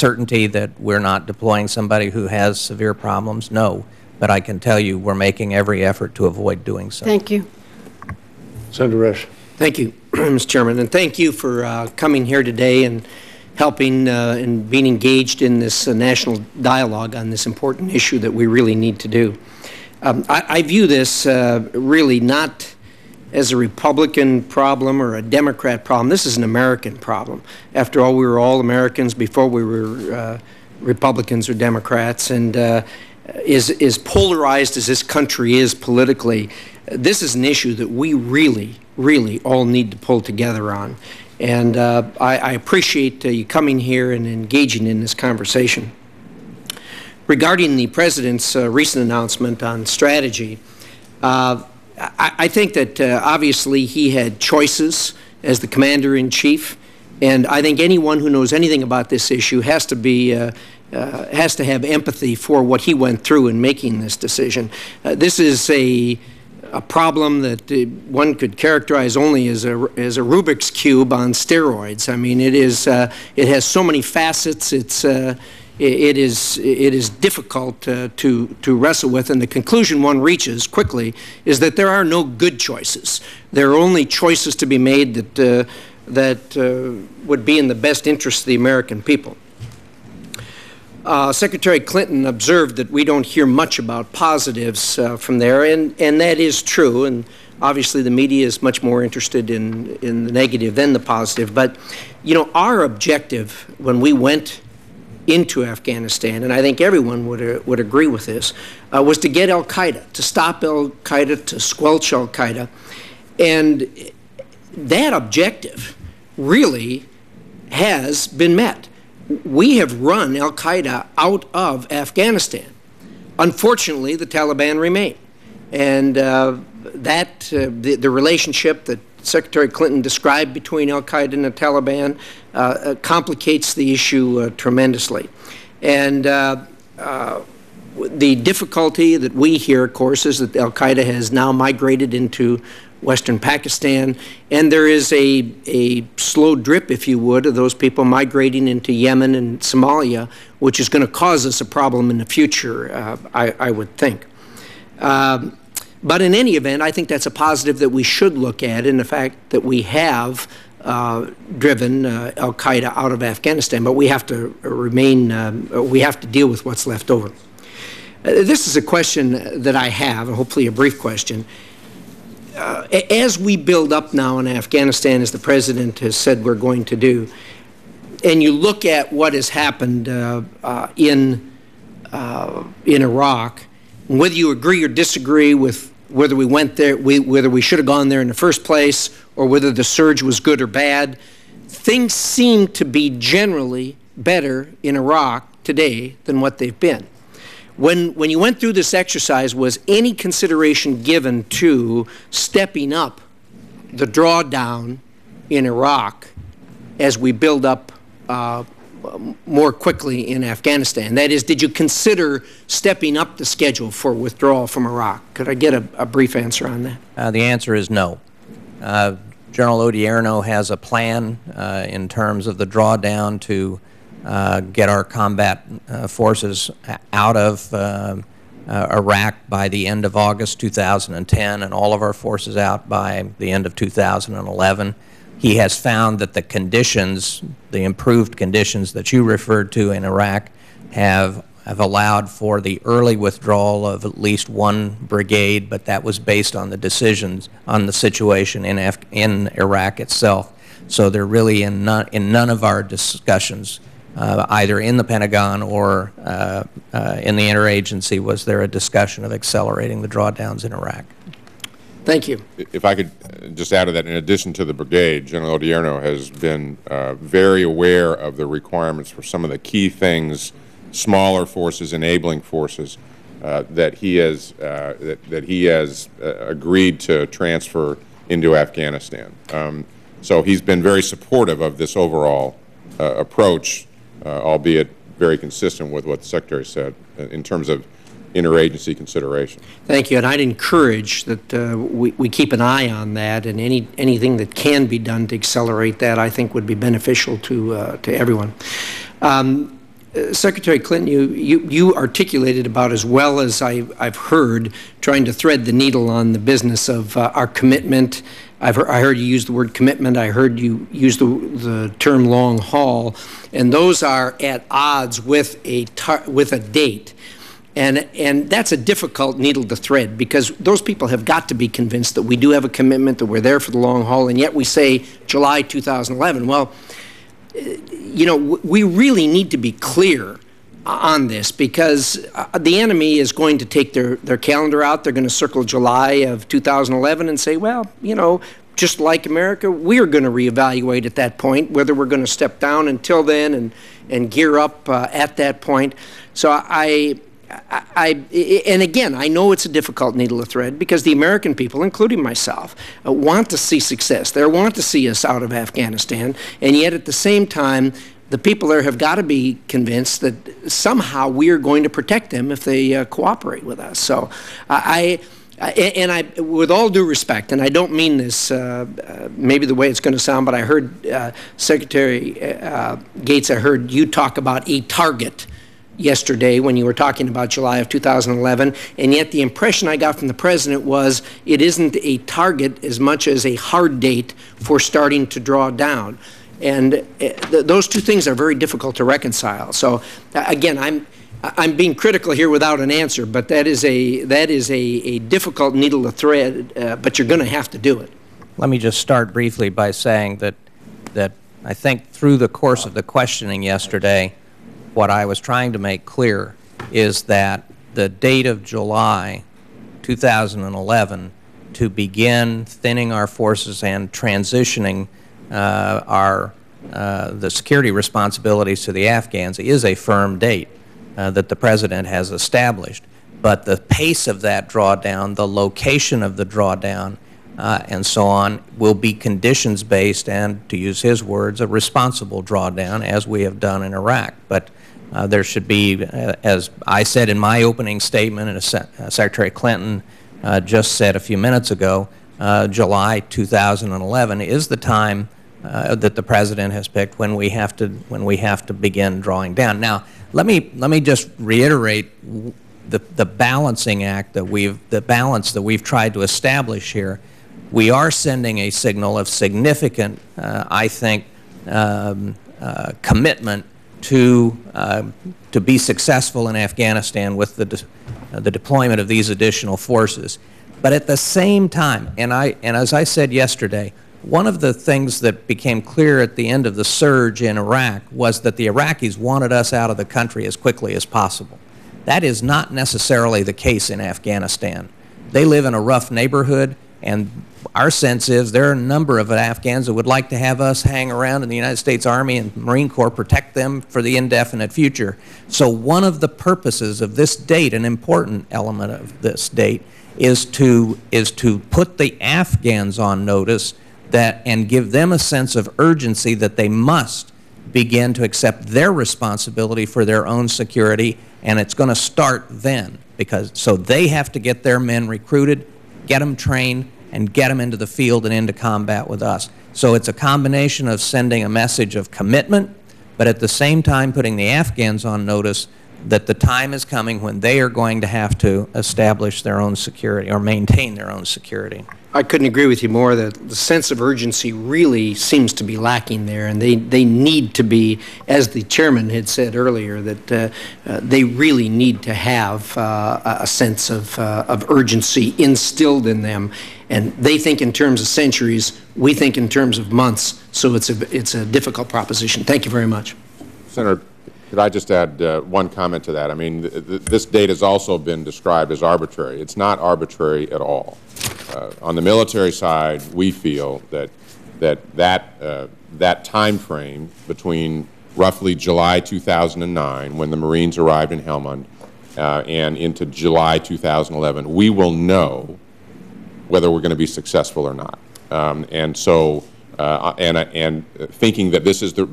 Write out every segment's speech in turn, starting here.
certainty that we're not deploying somebody who has severe problems? No. But I can tell you we're making every effort to avoid doing so. Thank you. Senator Risch. Thank you, Mr. Chairman, and thank you for coming here today and helping and being engaged in this national dialogue on this important issue that we really need to do. I view this really not as a Republican problem or a Democrat problem. This is an American problem. After all, we were all Americans before we were Republicans or Democrats, and as polarized as this country is politically, this is an issue that we really all need to pull together on. And I appreciate you coming here and engaging in this conversation. Regarding the President's recent announcement on strategy, I think that obviously he had choices as the Commander-in-Chief, and I think anyone who knows anything about this issue has to have empathy for what he went through in making this decision. This is a problem that one could characterize only as a Rubik's Cube on steroids. I mean, it has so many facets. It is difficult to wrestle with, and the conclusion one reaches quickly is that there are no good choices. There are only choices to be made that would be in the best interest of the American people. Secretary Clinton observed that we don't hear much about positives from there, and that is true. And obviously, the media is much more interested in the negative than the positive. But you know, our objective when we went into Afghanistan, and I think everyone would agree with this, was to get al-Qaeda, to stop al-Qaeda, to squelch al-Qaeda, and that objective really has been met. We have run al-Qaeda out of Afghanistan. Unfortunately, the Taliban remain. And the relationship that Secretary Clinton described between al-Qaeda and the Taliban complicates the issue tremendously. And the difficulty that we hear, of course, is that al-Qaeda has now migrated into Western Pakistan, and there is a slow drip, if you would, of those people migrating into Yemen and Somalia, which is going to cause us a problem in the future, I would think. But in any event, I think that's a positive that we should look at in the fact that we have driven al-Qaeda out of Afghanistan, but we have to we have to deal with what's left over. This is a question that I have, and hopefully a brief question. As we build up now in Afghanistan, as the President has said we're going to do, and you look at what has happened in Iraq, whether you agree or disagree with whether we went there, whether we should have gone there in the first place, or whether the surge was good or bad, things seem to be generally better in Iraq today than what they've been. When you went through this exercise, was any consideration given to stepping up the drawdown in Iraq as we build up more quickly in Afghanistan? That is, did you consider stepping up the schedule for withdrawal from Iraq? Could I get a brief answer on that? The answer is no. General Odierno has a plan in terms of the drawdown to get our combat forces out of Iraq by the end of August 2010 and all of our forces out by the end of 2011. He has found that the conditions, the improved conditions that you referred to in Iraq have allowed for the early withdrawal of at least one brigade, but that was based on the decisions on the situation in Iraq itself. So they're really in none of our discussions, either in the Pentagon or in the interagency, was there a discussion of accelerating the drawdowns in Iraq. Thank you. If I could just add to that, in addition to the brigade, General Odierno has been very aware of the requirements for some of the key things, smaller forces, enabling forces, that he has agreed to transfer into Afghanistan. So he's been very supportive of this overall approach, albeit very consistent with what the Secretary said in terms of interagency consideration. Thank you, and I'd encourage that we keep an eye on that, and anything that can be done to accelerate that, I think, would be beneficial to everyone. Secretary Clinton, you articulated about as well as I've heard, trying to thread the needle on the business of our commitment. I heard you use the word commitment. I heard you use the term long haul, and those are at odds with a date. And that's a difficult needle to thread, because those people have got to be convinced that we do have a commitment, that we're there for the long haul, and yet we say July 2011. Well, you know, we really need to be clear on this, because the enemy is going to take their calendar out. They're going to circle July of 2011 and say, well, you know, just like America, we're going to reevaluate at that point whether we're going to step down until then and gear up at that point. So and again, I know it's a difficult needle to thread, because the American people, including myself, want to see success. They want to see us out of Afghanistan, and yet at the same time, the people there have got to be convinced that somehow we are going to protect them if they cooperate with us. So with all due respect, and I don't mean this maybe the way it's going to sound, but I heard Secretary Gates, I heard you talk about a target yesterday when you were talking about July of 2011, and yet the impression I got from the President was it isn't a target as much as a hard date for starting to draw down. And those two things are very difficult to reconcile. So again, I'm being critical here without an answer, but that is a difficult needle to thread, but you're going to have to do it. Let me just start briefly by saying that I think through the course of the questioning yesterday, what I was trying to make clear is that the date of July 2011 to begin thinning our forces and transitioning the security responsibilities to the Afghans is a firm date that the President has established. But the pace of that drawdown, the location of the drawdown, and so on, will be conditions-based and, to use his words, a responsible drawdown, as we have done in Iraq. But there should be, as I said in my opening statement, and Secretary Clinton just said a few minutes ago, July 2011 is the time that the President has picked when we have to begin drawing down. Now, let me just reiterate the balancing act that the balance that we've tried to establish here. We are sending a signal of significant, I think, commitment to be successful in Afghanistan with the deployment of these additional forces. But at the same time, and as I said yesterday, one of the things that became clear at the end of the surge in Iraq was that the Iraqis wanted us out of the country as quickly as possible. That is not necessarily the case in Afghanistan. They live in a rough neighborhood, and our sense is there are a number of Afghans that would like to have us hang around in the United States Army and Marine Corps, protect them for the indefinite future. So one of the purposes of this date, an important element of this date, is to put the Afghans on notice and give them a sense of urgency that they must begin to accept their responsibility for their own security, and it's going to start then, so they have to get their men recruited, get them trained, and get them into the field and into combat with us. So it's a combination of sending a message of commitment, but at the same time putting the Afghans on notice that the time is coming when they are going to have to establish their own security or maintain their own security. I couldn't agree with you more that the sense of urgency really seems to be lacking there, and they need to be, as the chairman had said earlier, that they really need to have a sense of urgency instilled in them. And they think in terms of centuries, we think in terms of months, so it's a difficult proposition. Thank you very much. Senator, could I just add one comment to that? I mean, this date has also been described as arbitrary. It's not arbitrary at all. On the military side, we feel that time frame between roughly July 2009, when the Marines arrived in Helmand, and into July 2011, we will know whether we're going to be successful or not. And so, thinking that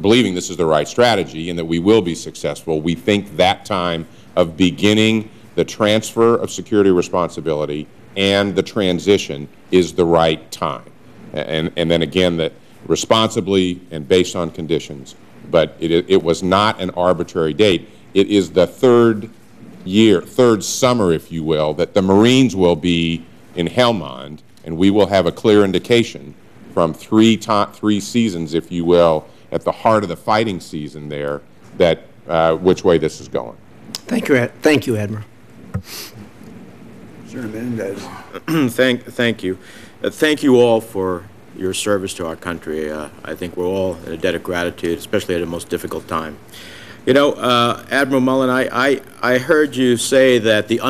believing this is the right strategy and that we will be successful, we think that time of beginning the transfer of security responsibility and the transition is the right time. And then again, that responsibly and based on conditions. But it was not an arbitrary date. it is the third summer, if you will, that the Marines will be in Helmand, and we will have a clear indication from three seasons, if you will, at the heart of the fighting season there, that which way this is going. Thank you, Admiral. Sir Mendez. Thank you. Thank you all for your service to our country. I think we're all in a debt of gratitude, especially at a most difficult time. You know, Admiral Mullen, I heard you say that the